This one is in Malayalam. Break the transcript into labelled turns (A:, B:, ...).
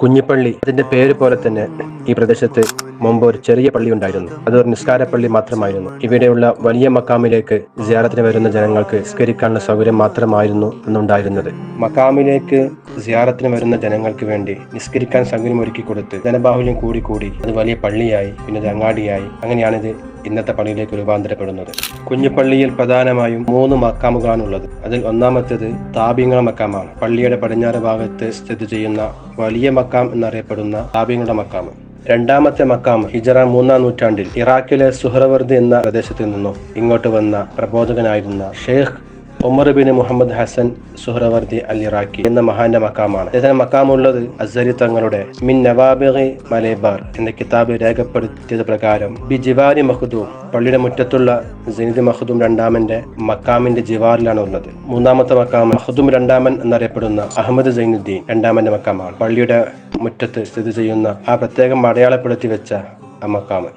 A: കുഞ്ഞിപ്പള്ളി അതിന്റെ പേര് പോലെ തന്നെ ഈ പ്രദേശത്ത് മുമ്പ് ഒരു ചെറിയ പള്ളി ഉണ്ടായിരുന്നു. അതൊരു നിസ്കാര പള്ളി മാത്രമായിരുന്നു. ഇവിടെയുള്ള വലിയ മക്കാമിലേക്ക് സിയാറത്തിന് വരുന്ന ജനങ്ങൾക്ക് നിസ്കരിക്കാനുള്ള സൗകര്യം മാത്രമായിരുന്നു അന്നുണ്ടായിരുന്നത്. മക്കാമിലേക്ക് സിയാറത്തിന് വരുന്ന ജനങ്ങൾക്ക് വേണ്ടി നിസ്കരിക്കാൻ സൗകര്യം ഒരുക്കി കൊടുത്ത് ജനബാഹുല്യം കൂടി അത് വലിയ പള്ളിയായി, പിന്നെ അങ്ങാടിയായി. അങ്ങനെയാണിത് ഇന്നത്തെ പള്ളിയിലേക്ക് രൂപാന്തരപ്പെടുന്നത്. കുഞ്ഞിപ്പള്ളിയിൽ പ്രധാനമായും 3 മക്കാമുകളാണുള്ളത്. അതിൽ ഒന്നാമത്തേത് താബീങ്ങളുടെ മക്കാമാണ്. പള്ളിയുടെ പടിഞ്ഞാറ് ഭാഗത്ത് സ്ഥിതി ചെയ്യുന്ന വലിയ മക്കാം എന്നറിയപ്പെടുന്ന താബീങ്ങളുടെ മക്കാമ്. രണ്ടാമത്തെ മക്കാം ഹിജറ 3-ാം നൂറ്റാണ്ടിൽ ഇറാഖിലെ സുഹ്റവർദ് എന്ന പ്രദേശത്ത് നിന്നും ഇങ്ങോട്ട് വന്ന പ്രബോധകനായിരുന്ന ഷെയ്ഖ് ഉമർ ബിൻ മുഹമ്മദ് ഹസൻ സുഹ്റവർദി അൽ ഇറാഖി എന്ന മഹാന്റെ മക്കാമാണ്. അദ്ദേഹത്തിന്റെ മക്കാമുള്ളത് അസ്സരി തങ്ങളുടെ മിൻ നവാബിഗി മലേബാർ എന്ന കിതാബ് രേഖപ്പെടുത്തിയത് പ്രകാരം ബി ജിവാരി മഖ്ദൂം, പള്ളിയുടെ മുറ്റത്തുള്ള സൈനുദ്ദീൻ മഖ്ദൂം രണ്ടാമന്റെ മക്കാമിന്റെ ജിവാറിലാണ് ഉള്ളത്. മൂന്നാമത്തെ മക്കാം മഖ്ദൂം രണ്ടാമൻ എന്നറിയപ്പെടുന്ന അഹമ്മദ് സൈനുദ്ദീൻ രണ്ടാമന്റെ മക്കാമാണ്. പള്ളിയുടെ മുറ്റത്ത് സ്ഥിതി ചെയ്യുന്ന ആ പ്രത്യേകം അടയാളപ്പെടുത്തി വെച്ച ആ മക്കാമ്.